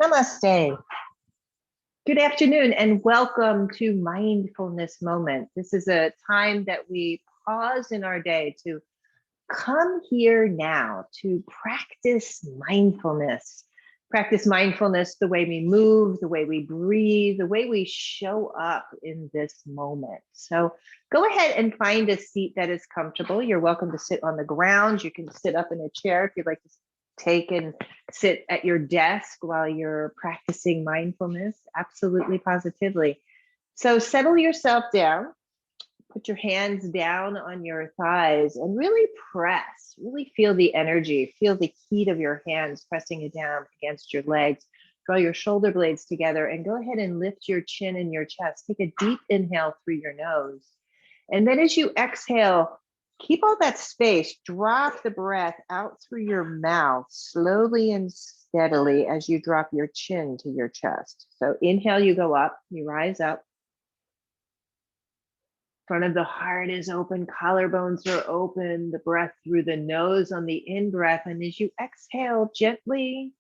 Namaste. Good afternoon and welcome to Mindfulness Moment. This is a time that we pause in our day to come here now to practice mindfulness. Practice mindfulness the way we move, the way we breathe, the way we show up in this moment. So go ahead and find a seat that is comfortable. You're welcome to sit on the ground. You can sit up in a chair if you'd like to take and sit at your desk while you're practicing mindfulness. Absolutely, positively. So settle yourself down. Put your hands down on your thighs and really press, really feel the energy, feel the heat of your hands pressing it down against your legs. Draw your shoulder blades together and go ahead and lift your chin and your chest. Take a deep inhale through your nose. And then as you exhale, keep all that space. Drop the breath out through your mouth slowly and steadily as you drop your chin to your chest. So inhale, you go up, you rise up. Front of the heart is open, collarbones are open, the breath through the nose on the in-breath. And as you exhale, gently,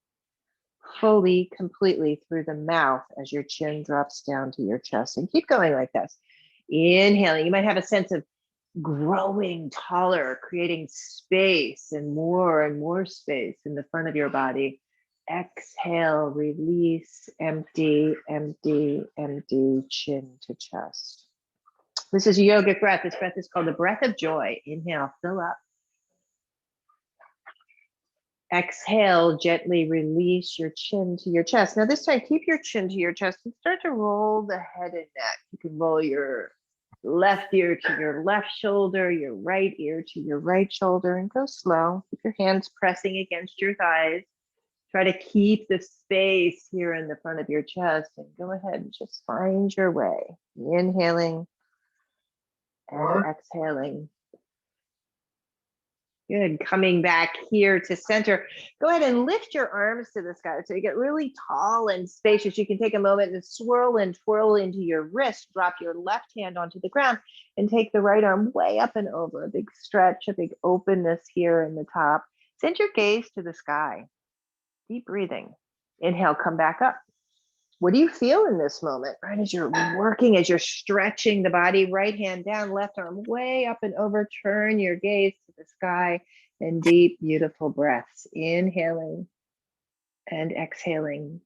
fully, completely through the mouth as your chin drops down to your chest. And keep going like this. Inhaling, you might have a sense of growing taller, creating space and more space in the front of your body. Exhale, release, empty, empty, empty, chin to chest. This is a yogic breath. This breath is called the breath of joy. Inhale, fill up. Exhale, gently release your chin to your chest. Now this time, keep your chin to your chest and start to roll the head and neck. You can roll your left ear to your left shoulder, your right ear to your right shoulder, and go slow. Keep your hands pressing against your thighs. Try to keep the space here in the front of your chest and go ahead and just find your way. Inhaling and exhaling. Good. Coming back here to center. Go ahead and lift your arms to the sky so you get really tall and spacious. You can take a moment and swirl and twirl into your wrist. Drop your left hand onto the ground and take the right arm way up and over. A big stretch, a big openness here in the top. Send your gaze to the sky. Deep breathing. Inhale, come back up. What do you feel in this moment, right? As you're working, as you're stretching the body, right hand down, left arm way up and over, turn your gaze to the sky and deep, beautiful breaths. Inhaling and exhaling.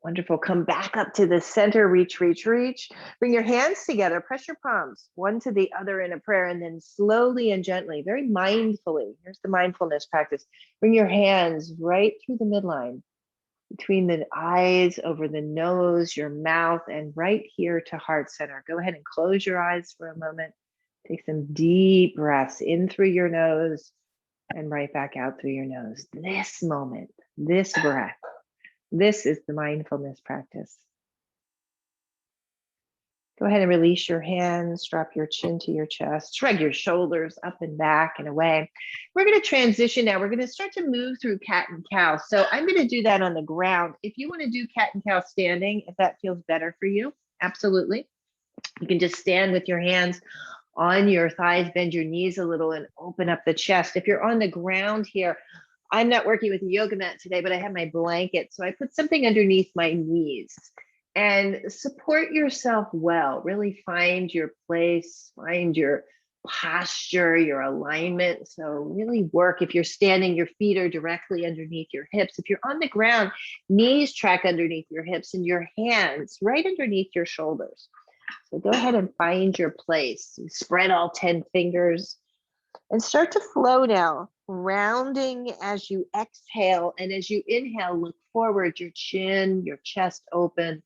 Wonderful. Come back up to the center, reach, reach, reach. Bring your hands together, press your palms, one to the other in a prayer, and then slowly and gently, very mindfully, here's the mindfulness practice. Bring your hands right through the midline, between the eyes, over the nose, your mouth, and right here to heart center. Go ahead and close your eyes for a moment. Take some deep breaths in through your nose and right back out through your nose. This moment, this breath, this is the mindfulness practice. Go ahead and release your hands, drop your chin to your chest, shrug your shoulders up and back and away. We're going to transition now. We're going to start to move through cat and cow. So I'm going to do that on the ground. If you want to do cat and cow standing, if that feels better for you, absolutely. You can just stand with your hands on your thighs, bend your knees a little and open up the chest. If you're on the ground here, I'm not working with a yoga mat today, but I have my blanket. So I put something underneath my knees. And support yourself well. Really find your place, find your posture, your alignment. So really work. If you're standing, your feet are directly underneath your hips. If you're on the ground, knees track underneath your hips and your hands right underneath your shoulders. So go ahead and find your place. Spread all 10 fingers and start to flow now, rounding as you exhale. And as you inhale, look forward, your chin, your chest open.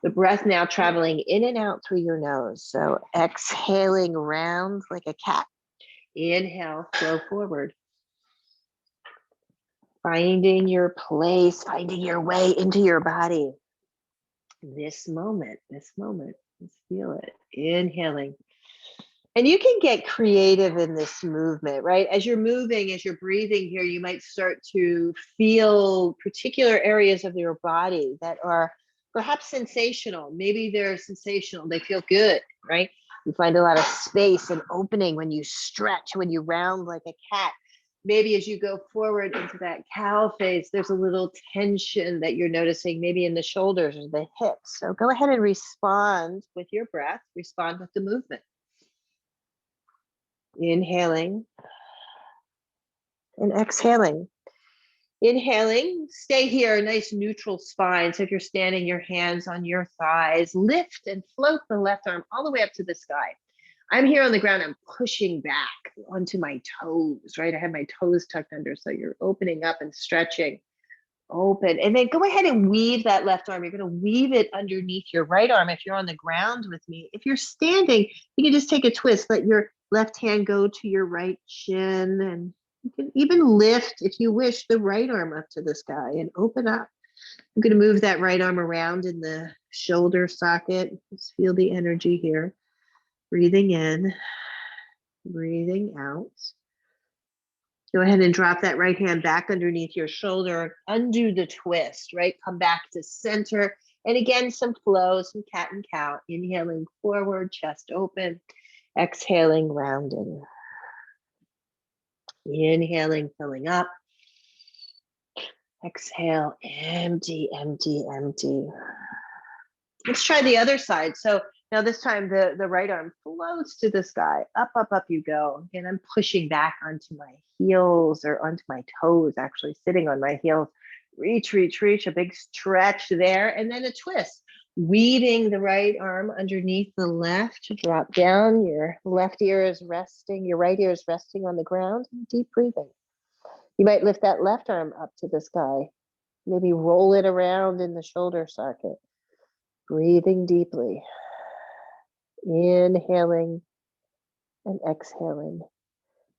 The breath now traveling in and out through your nose. So exhaling round like a cat. Inhale, flow forward. Finding your place, finding your way into your body. This moment, let's feel it. Inhaling. And you can get creative in this movement, right? As you're moving, as you're breathing here, you might start to feel particular areas of your body that are perhaps sensational. Maybe they're sensational. They feel good, right? You find a lot of space and opening when you stretch, when you round like a cat. Maybe as you go forward into that cow face, there's a little tension that you're noticing, maybe in the shoulders or the hips. So go ahead and respond with your breath, respond with the movement. Inhaling and exhaling. Inhaling, stay here, nice neutral spine. So if you're standing, your hands on your thighs, lift and float the left arm all the way up to the sky. I'm here on the ground, I'm pushing back onto my toes, right? I have my toes tucked under, so you're opening up and stretching. Open, and then go ahead and weave that left arm. You're gonna weave it underneath your right arm if you're on the ground with me. If you're standing, you can just take a twist, let your left hand go to your right shin, and you can even lift, if you wish, the right arm up to the sky and open up. I'm gonna move that right arm around in the shoulder socket. Just feel the energy here. Breathing in, breathing out. Go ahead and drop that right hand back underneath your shoulder. Undo the twist, right? Come back to center. And again, some flow, some cat and cow. Inhaling forward, chest open. Exhaling, rounding. Inhaling, filling up. Exhale, empty, empty, empty. Let's try the other side. So now this time the right arm floats to the sky. Up, up, up you go. And I'm pushing back onto my heels, or onto my toes, actually sitting on my heels. Reach, reach, reach, a big stretch there. And then a twist. Weaving the right arm underneath the left to drop down. Your left ear is resting. Your right ear is resting on the ground. Deep breathing. You might lift that left arm up to the sky. Maybe roll it around in the shoulder socket. Breathing deeply, inhaling and exhaling.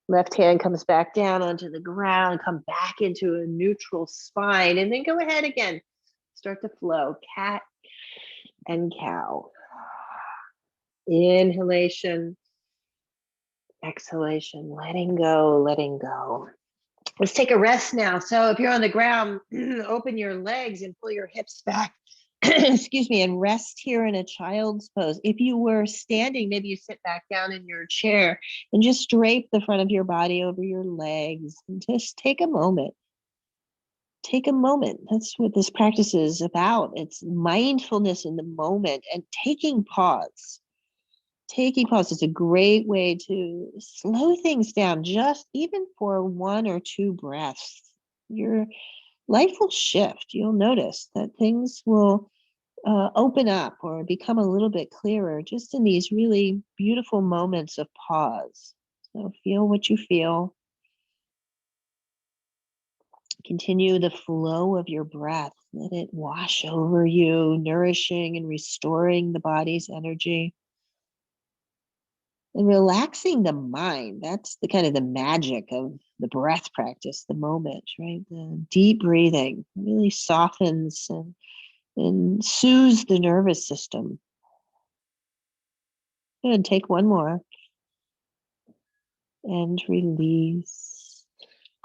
Left hand comes back down onto the ground, come back into a neutral spine, and then go ahead again. Start to flow, cat and cow. Inhalation, exhalation, letting go, letting go. Let's take a rest now. So if you're on the ground, open your legs and pull your hips back. Excuse me, and rest here in a child's pose. If you were standing, maybe you sit back down in your chair and just drape the front of your body over your legs and just take a moment. Take a moment. That's what this practice is about. It's mindfulness in the moment and taking pause. Taking pause is a great way to slow things down, just even for 1 or 2 breaths. Your life will shift. You'll notice that things will open up or become a little bit clearer just in these really beautiful moments of pause. So feel what you feel. Continue the flow of your breath. Let it wash over you, nourishing and restoring the body's energy. And relaxing the mind. That's the kind of the magic of the breath practice, the moment, right? The deep breathing really softens and soothes the nervous system. Good, take one more. And release.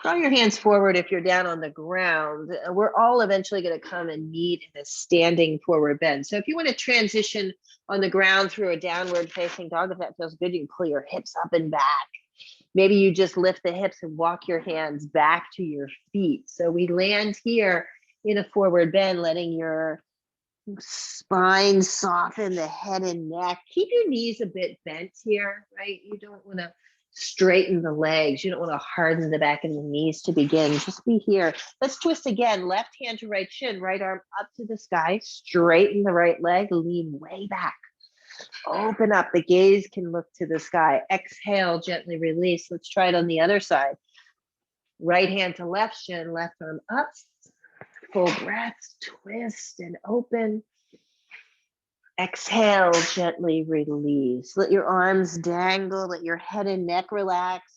Draw your hands forward if you're down on the ground. We're all eventually going to come and meet in a standing forward bend. So if you want to transition on the ground through a downward facing dog, if that feels good, you can pull your hips up and back. Maybe you just lift the hips and walk your hands back to your feet. So we land here in a forward bend, letting your spine soften, the head and neck. Keep your knees a bit bent here, right? You don't want to straighten the legs. You don't want to harden the back of the knees to begin. Just be here. Let's twist again. Left hand to right shin, right arm up to the sky. Straighten the right leg, lean way back. Open up. The gaze can look to the sky. Exhale, gently release. Let's try it on the other side. Right hand to left shin, left arm up. Full breaths, twist and open. Exhale, gently release. Let your arms dangle, let your head and neck relax.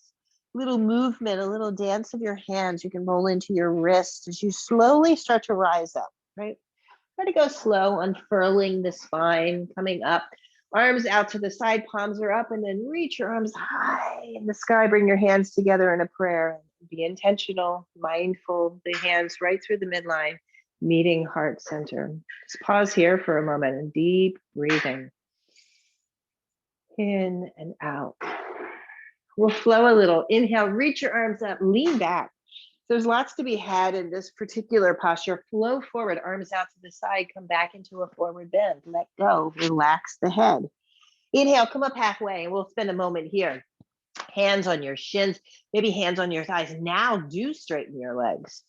Little movement, a little dance of your hands. You can roll into your wrists as you slowly start to rise up, right? Try to go slow, unfurling the spine, coming up. Arms out to the side, palms are up, and then reach your arms high in the sky. Bring your hands together in a prayer. Be intentional, mindful, the hands right through the midline, meeting heart center. Just pause here for a moment and deep breathing. In and out. We'll flow a little. Inhale, reach your arms up, lean back. There's lots to be had in this particular posture. Flow forward, arms out to the side, come back into a forward bend. Let go, relax the head. Inhale, come up halfway, and we'll spend a moment here. Hands on your shins, maybe hands on your thighs. Now do straighten your legs.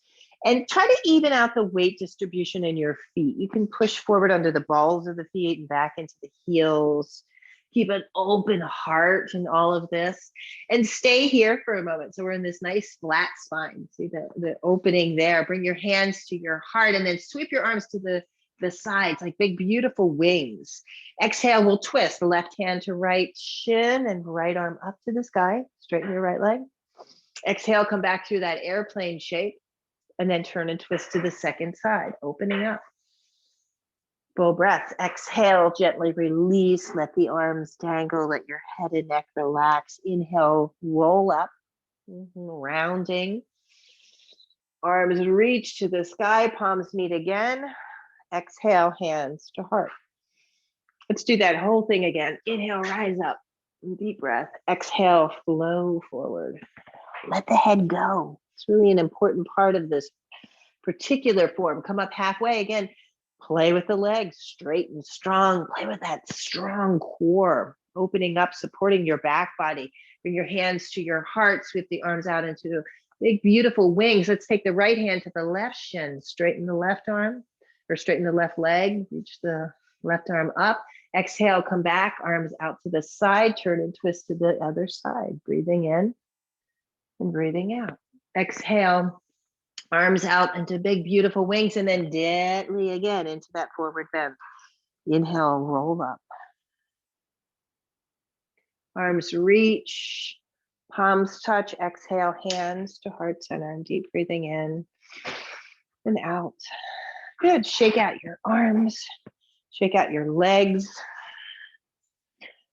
And try to even out the weight distribution in your feet. You can push forward under the balls of the feet and back into the heels. Keep an open heart in all of this. And stay here for a moment. So we're in this nice flat spine. See the opening there. Bring your hands to your heart and then sweep your arms to the sides like big, beautiful wings. Exhale, we'll twist. The left hand to right shin and right arm up to the sky. Straighten your right leg. Exhale, come back through that airplane shape. And then turn and twist to the second side, opening up. Full breath. Exhale, gently release. Let the arms dangle. Let your head and neck relax. Inhale, roll up, rounding. Arms reach to the sky, palms meet again. Exhale, hands to heart. Let's do that whole thing again. Inhale, rise up. Deep breath. Exhale, flow forward. Let the head go. It's really an important part of this particular form. Come up halfway again. Play with the legs, straight and strong. Play with that strong core, opening up, supporting your back body. Bring your hands to your heart, sweep the arms out into big, beautiful wings. Let's take the right hand to the left shin, straighten the left arm, or straighten the left leg, reach the left arm up. Exhale, come back, arms out to the side, turn and twist to the other side. Breathing in and breathing out. Exhale, arms out into big, beautiful wings, and then gently again into that forward bend. Inhale, roll up. Arms reach, palms touch. Exhale, hands to heart center, and deep breathing in and out. Good. Shake out your arms, shake out your legs.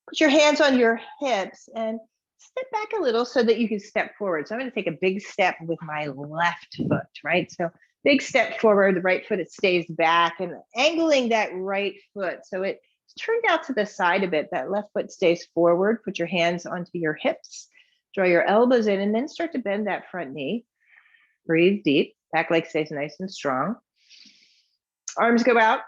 Put your hands on your hips and step back a little so that you can step forward. So I'm going to take a big step with my left foot, right? So big step forward, the right foot, it stays back, and angling that right foot. So it's turned out to the side a bit. That left foot stays forward. Put your hands onto your hips, draw your elbows in, and then start to bend that front knee. Breathe deep. Back leg stays nice and strong. Arms go out.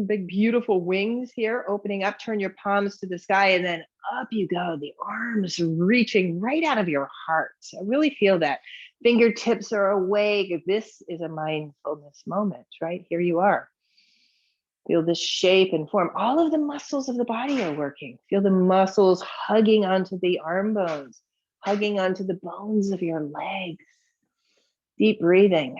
Big, beautiful wings here, opening up. Turn your palms to the sky, and then up you go. The arms reaching right out of your heart. So really feel that. Fingertips are awake. This is a mindfulness moment, right? Here you are. Feel this shape and form. All of the muscles of the body are working. Feel the muscles hugging onto the arm bones, hugging onto the bones of your legs. Deep breathing.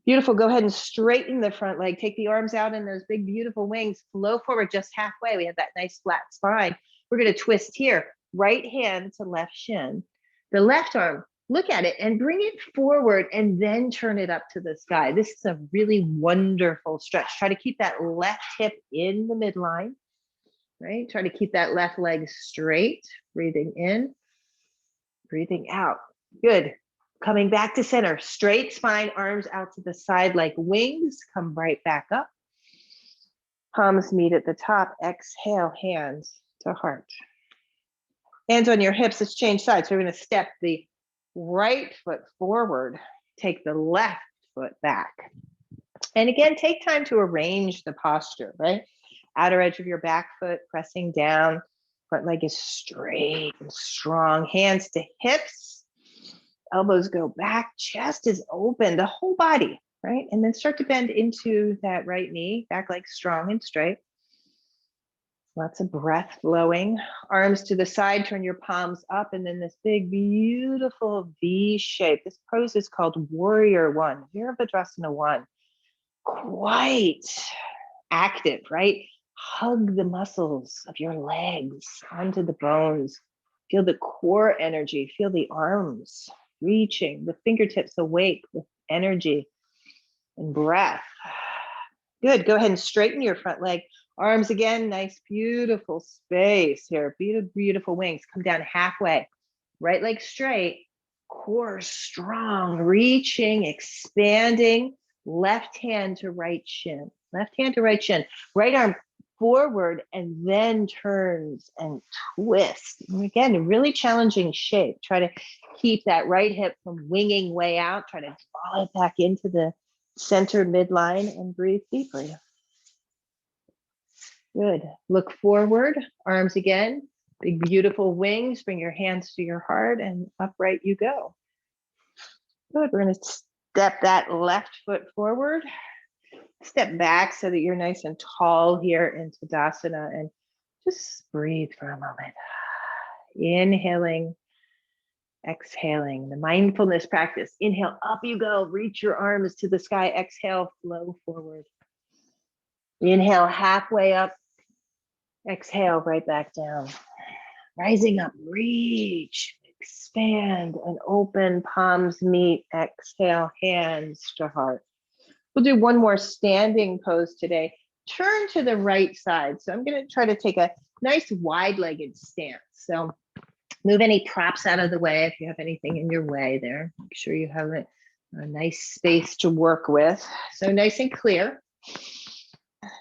Beautiful. Go ahead and straighten the front leg. Take the arms out in those big, beautiful wings. Flow forward just halfway. We have that nice flat spine. We're going to twist here. Right hand to left shin. The left arm, look at it and bring it forward and then turn it up to the sky. This is a really wonderful stretch. Try to keep that left hip in the midline, right? Try to keep that left leg straight. Breathing in, breathing out. Good. Coming back to center, straight spine, arms out to the side like wings. Come right back up. Palms meet at the top. Exhale, hands to heart. Hands on your hips. Let's change sides. So we're going to step the right foot forward. Take the left foot back. And again, take time to arrange the posture, right? Outer edge of your back foot pressing down. Front leg is straight and strong. Hands to hips. Elbows go back, chest is open, the whole body, right? And then start to bend into that right knee, back leg strong and straight. Lots of breath flowing. Arms to the side, turn your palms up, and then this big, beautiful V shape. This pose is called Warrior One, Virabhadrasana One. Quite active, right? Hug the muscles of your legs onto the bones. Feel the core energy, feel the arms reaching, the fingertips awake with energy and breath. Good. Go ahead and straighten your front leg. Arms again, nice, beautiful space here. Beautiful, beautiful wings. Come down halfway. Right leg straight, core strong, reaching, expanding. Left hand to right shin. Left hand to right shin. Right arm forward and then turns and twists. And again, a really challenging shape. Try to keep that right hip from winging way out. Try to draw it back into the center midline and breathe deeply. Good. Look forward, arms again, big beautiful wings. Bring your hands to your heart and upright you go. Good. We're going to step that left foot forward. Step back so that you're nice and tall here in Tadasana, and just breathe for a moment. Inhaling, exhaling, the mindfulness practice. Inhale, up you go, reach your arms to the sky. Exhale, flow forward. Inhale, halfway up. Exhale, right back down. Rising up, reach, expand, and open, palms meet. Exhale, hands to heart. We'll do one more standing pose today. Turn to the right side. So I'm going to try to take a nice wide-legged stance. So move any props out of the way if you have anything in your way there. Make sure you have a nice space to work with. So nice and clear.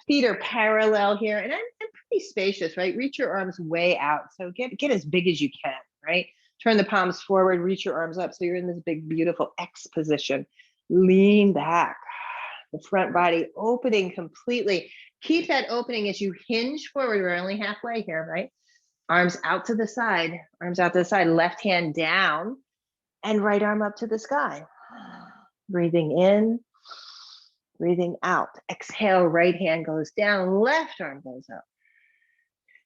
Feet are parallel here, and I'm pretty spacious, right? Reach your arms way out. So get as big as you can, right? Turn the palms forward, reach your arms up. So you're in this big, beautiful X position. Lean back. The front body opening completely. Keep that opening as you hinge forward. We're only halfway here, right? Arms out to the side, left hand down, and right arm up to the sky. Breathing in, breathing out. Exhale, right hand goes down, left arm goes up.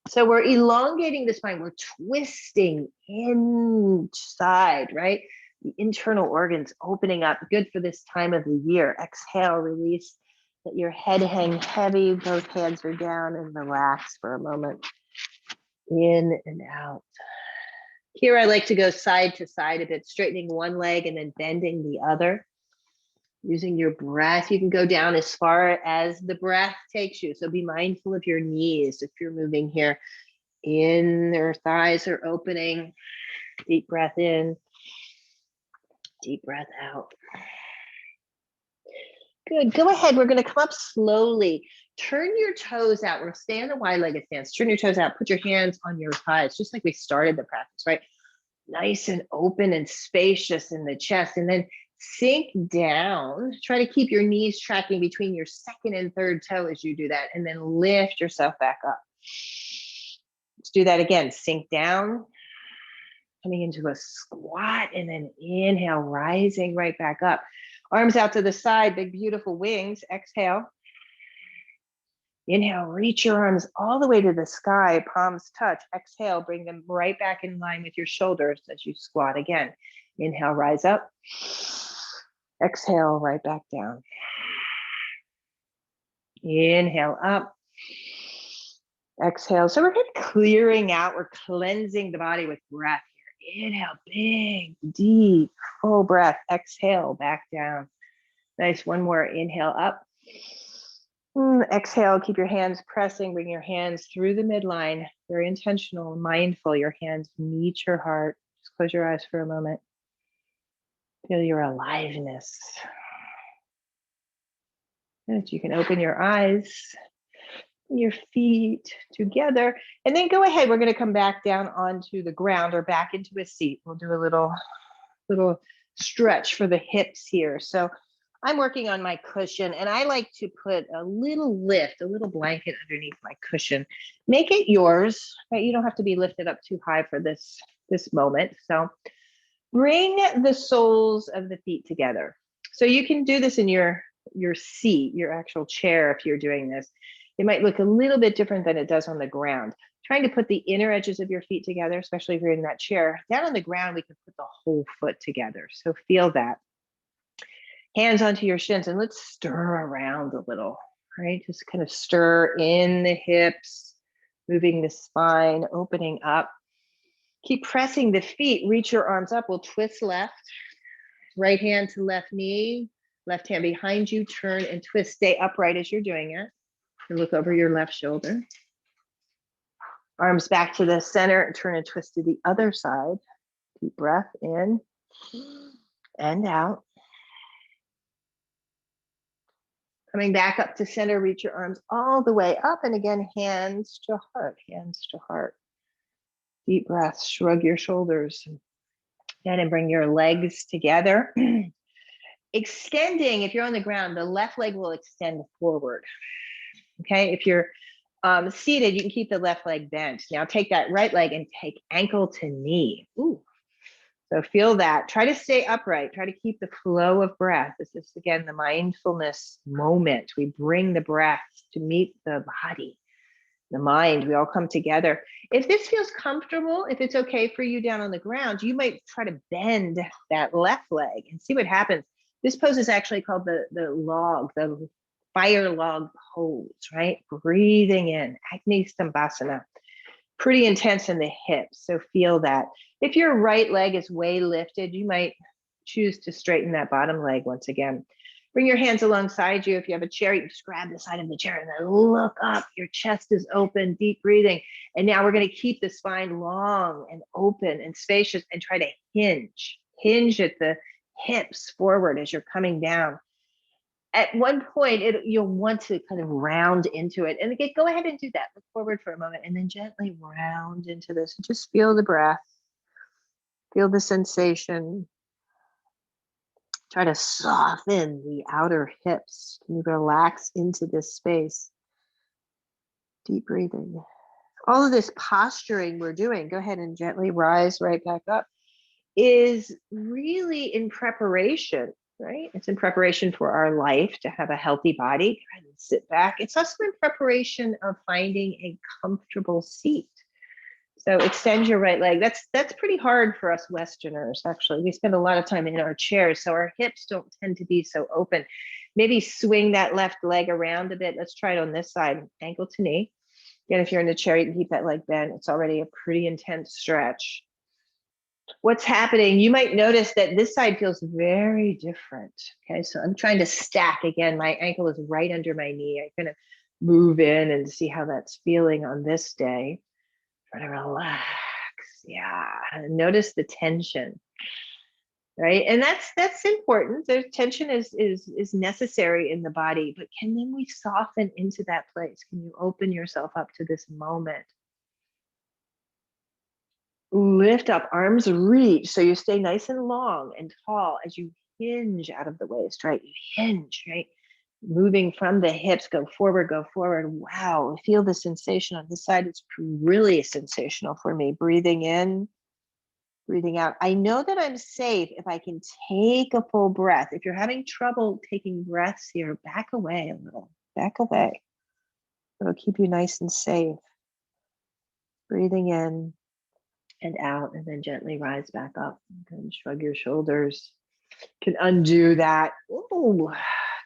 So we're elongating the spine. We're twisting inside, right? The internal organs opening up, good for this time of the year. Exhale, release. Let your head hang heavy. Both hands are down and relax for a moment. In and out. Here I like to go side to side a bit, straightening one leg and then bending the other. Using your breath, you can go down as far as the breath takes you. So be mindful of your knees if you're moving here. Their thighs are opening. Deep breath in. Deep breath out. Good. Go ahead. We're going to come up slowly. Turn your toes out. We'll stay in the wide-legged stance. Turn your toes out. Put your hands on your thighs, just like we started the practice, right? Nice and open and spacious in the chest. And then sink down. Try to keep your knees tracking between your second and third toe as you do that. And then lift yourself back up. Let's do that again. Sink down. Coming into a squat, and then inhale, rising right back up. Arms out to the side, big, beautiful wings. Exhale. Inhale, reach your arms all the way to the sky, palms touch. Exhale, bring them right back in line with your shoulders as you squat again. Inhale, rise up. Exhale, right back down. Inhale, up. Exhale. So we're kind of clearing out, we're cleansing the body with breath. Inhale, big, deep, full breath. Exhale, back down. Nice. One more. Inhale, up. Exhale, keep your hands pressing. Bring your hands through the midline. Very intentional, mindful. Your hands meet your heart. Just close your eyes for a moment. Feel your aliveness. Good. You can open your eyes, your feet together, and then go ahead. We're going to come back down onto the ground or back into a seat. We'll do a little stretch for the hips here. So I'm working on my cushion, and I like to put a little lift, a little blanket underneath my cushion. Make it yours, right? You don't have to be lifted up too high for this moment. So bring the soles of the feet together. So you can do this in your seat, your actual chair if you're doing this. It might look a little bit different than it does on the ground. Trying to put the inner edges of your feet together, especially if you're in that chair. Down on the ground, we can put the whole foot together. So feel that. Hands onto your shins, and let's stir around a little, right? Just kind of stir in the hips, moving the spine, opening up. Keep pressing the feet. Reach your arms up. We'll twist left. Right hand to left knee. Left hand behind you. Turn and twist. Stay upright as you're doing it. And look over your left shoulder. Arms back to the center and turn and twist to the other side. Deep breath in and out. Coming back up to center, reach your arms all the way up. And again, hands to heart, hands to heart. Deep breaths, shrug your shoulders. And bring your legs together. Extending, if you're on the ground, the left leg will extend forward. Okay, if you're seated, you can keep the left leg bent. Now take that right leg and take ankle to knee. Ooh. So feel that. Try to stay upright. Try to keep the flow of breath. This is, again, the mindfulness moment. We bring the breath to meet the body, the mind. We all come together. If this feels comfortable, if it's okay for you down on the ground, you might try to bend that left leg and see what happens. This pose is actually called the fire log pose, right? Breathing in, Agni Stambhasana. Pretty intense in the hips, so feel that. If your right leg is way lifted, you might choose to straighten that bottom leg once again. Bring your hands alongside you. If you have a chair, you can just grab the side of the chair and then look up. Your chest is open, deep breathing. And now we're going to keep the spine long and open and spacious and try to hinge. Hinge at the hips forward as you're coming down. At one point, you'll want to kind of round into it. And again, go ahead and do that. Look forward for a moment and then gently round into this. Just feel the breath. Feel the sensation. Try to soften the outer hips. Can you relax into this space? Deep breathing. All of this posturing we're doing, go ahead and gently rise right back up, is really in preparation, right? It's in preparation for our life to have a healthy body. Go ahead and sit back. It's also in preparation of finding a comfortable seat. So extend your right leg. That's pretty hard for us Westerners, actually. We spend a lot of time in our chairs, so our hips don't tend to be so open. Maybe swing that left leg around a bit. Let's try it on this side, ankle to knee. Again, if you're in a chair, you can keep that leg bent. It's already a pretty intense stretch. What's happening, you might notice that this side feels very different. Okay, so I'm trying to stack again. My ankle is right under my knee. I'm going to move in and see how that's feeling on this day. Try to relax. Yeah, and notice the tension. Right, and that's important. The tension is necessary in the body, but can then we soften into that place? Can you open yourself up to this moment? Lift up, arms reach, so you stay nice and long and tall as you hinge out of the waist, right? You hinge, right? Moving from the hips, go forward, go forward. Wow, feel the sensation on this side. It's really sensational for me. Breathing in, breathing out. I know that I'm safe if I can take a full breath. If you're having trouble taking breaths here, back away a little, back away. It'll keep you nice and safe. Breathing in and out, and then gently rise back up and shrug your shoulders. Can undo that. Ooh,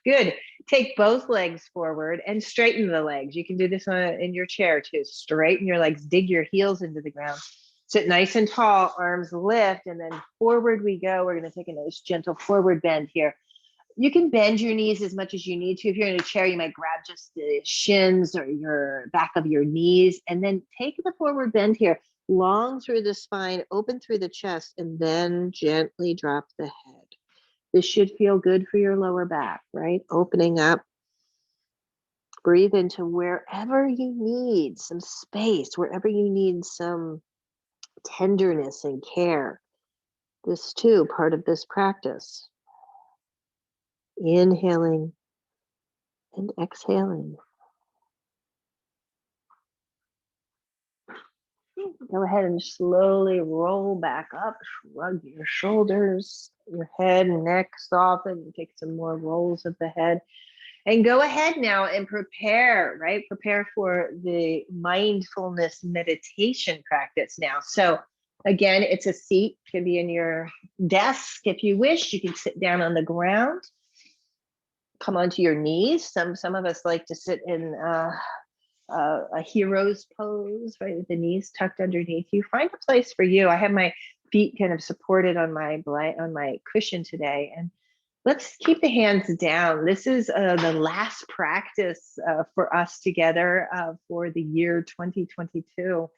good. Take both legs forward and straighten the legs. You can do this in your chair too. Straighten your legs, dig your heels into the ground. Sit nice and tall, arms lift, and then forward we go. We're going to take a nice gentle forward bend here. You can bend your knees as much as you need to. If you're in a chair, you might grab just the shins or your back of your knees, and then take the forward bend here. Long through the spine, open through the chest, and then gently drop the head. This should feel good for your lower back, right? Opening up. Breathe into wherever you need some space, wherever you need some tenderness and care. This too, part of this practice. Inhaling and exhaling. Go ahead and slowly roll back up, shrug your shoulders, your head and neck soften, take some more rolls of the head. And go ahead now and prepare, right? Prepare for the mindfulness meditation practice now. So again, it's a seat, it can be in your desk if you wish. You can sit down on the ground, come onto your knees. Some of us like to sit in a hero's pose, right, with the knees tucked underneath you. Find a place for you. I have my feet kind of supported on my cushion today, and let's keep the hands down. This is the last practice for us together for the year 2022.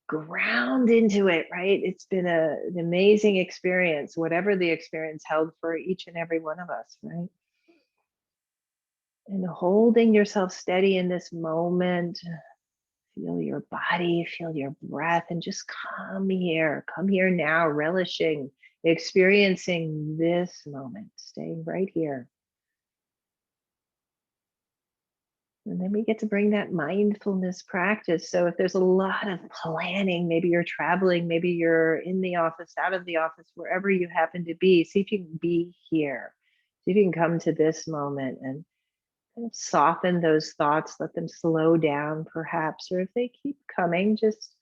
Ground into it, right? It's been an amazing experience, whatever the experience held for each and every one of us, right? And holding yourself steady in this moment, feel your body, feel your breath, and just come here now, relishing, experiencing this moment, staying right here. And then we get to bring that mindfulness practice. So if there's a lot of planning, maybe you're traveling, maybe you're in the office, out of the office, wherever you happen to be, see if you can be here. See if you can come to this moment and kind of soften those thoughts, let them slow down perhaps, or if they keep coming, just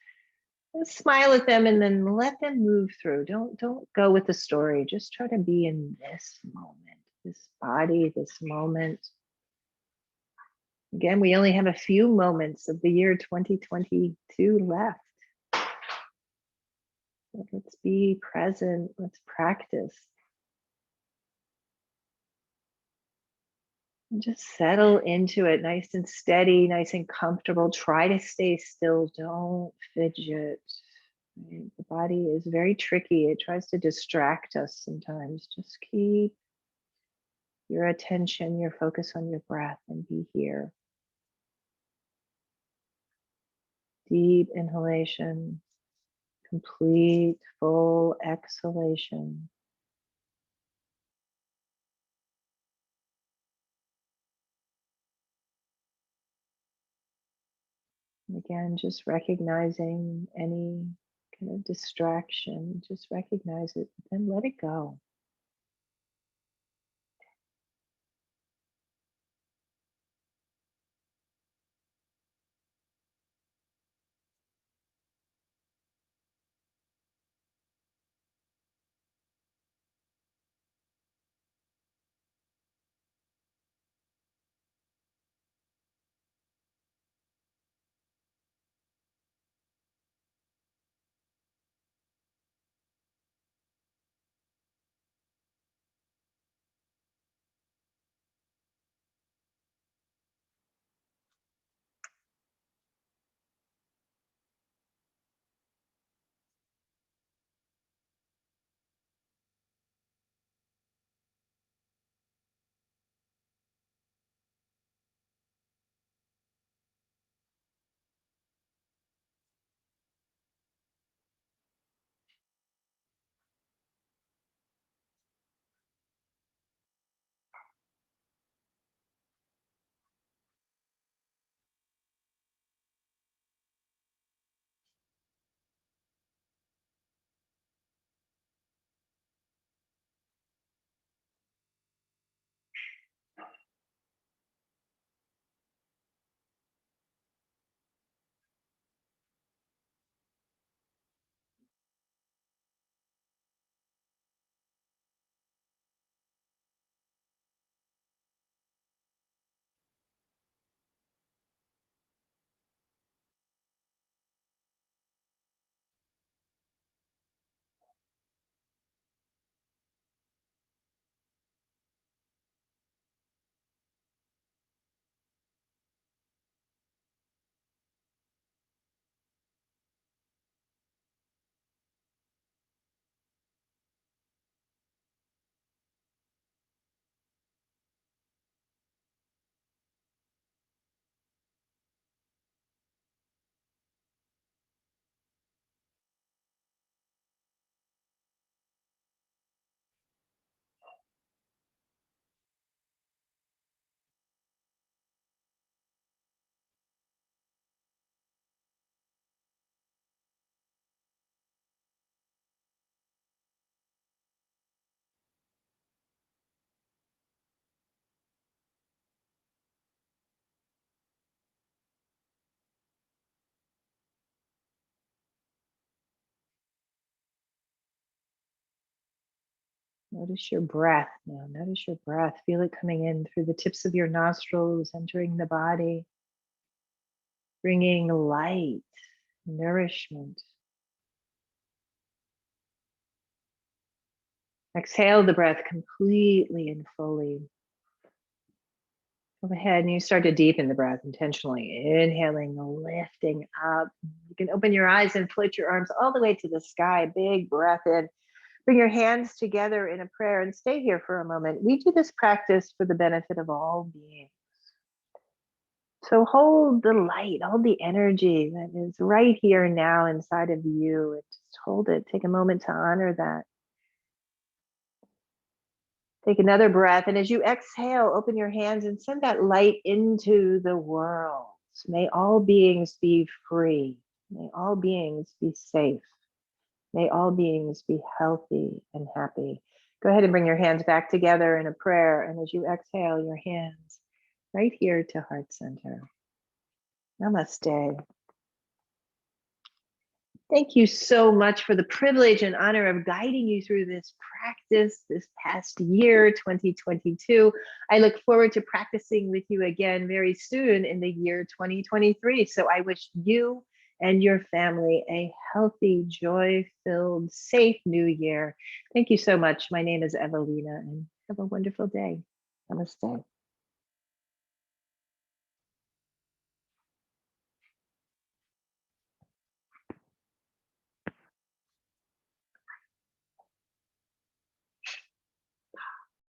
smile at them and then let them move through. Don't go with the story. Just try to be in this moment, this body, this moment. Again, we only have a few moments of the year 2022 left. So let's be present. Let's practice. And just settle into it nice and steady, nice and comfortable. Try to stay still. Don't fidget. Right? The body is very tricky. It tries to distract us sometimes. Just keep your attention, your focus on your breath and be here. Deep inhalation, complete full exhalation. Again, just recognizing any kind of distraction, just recognize it, then let it go. Notice your breath now. Notice your breath. Feel it coming in through the tips of your nostrils, entering the body, bringing light, nourishment. Exhale the breath completely and fully. Go ahead and you start to deepen the breath intentionally. Inhaling, lifting up. You can open your eyes and float your arms all the way to the sky. Big breath in. Bring your hands together in a prayer and stay here for a moment. We do this practice for the benefit of all beings. So hold the light, hold the energy that is right here now inside of you. And just hold it. Take a moment to honor that. Take another breath. And as you exhale, open your hands and send that light into the world. May all beings be free. May all beings be safe. May all beings be healthy and happy. Go ahead and bring your hands back together in a prayer. And as you exhale, your hands right here to heart center. Namaste. Thank you so much for the privilege and honor of guiding you through this practice this past year, 2022. I look forward to practicing with you again very soon in the year 2023. So I wish you and your family a healthy, joy-filled, safe new year. Thank you so much. My name is Evalena, and have a wonderful day. Namaste.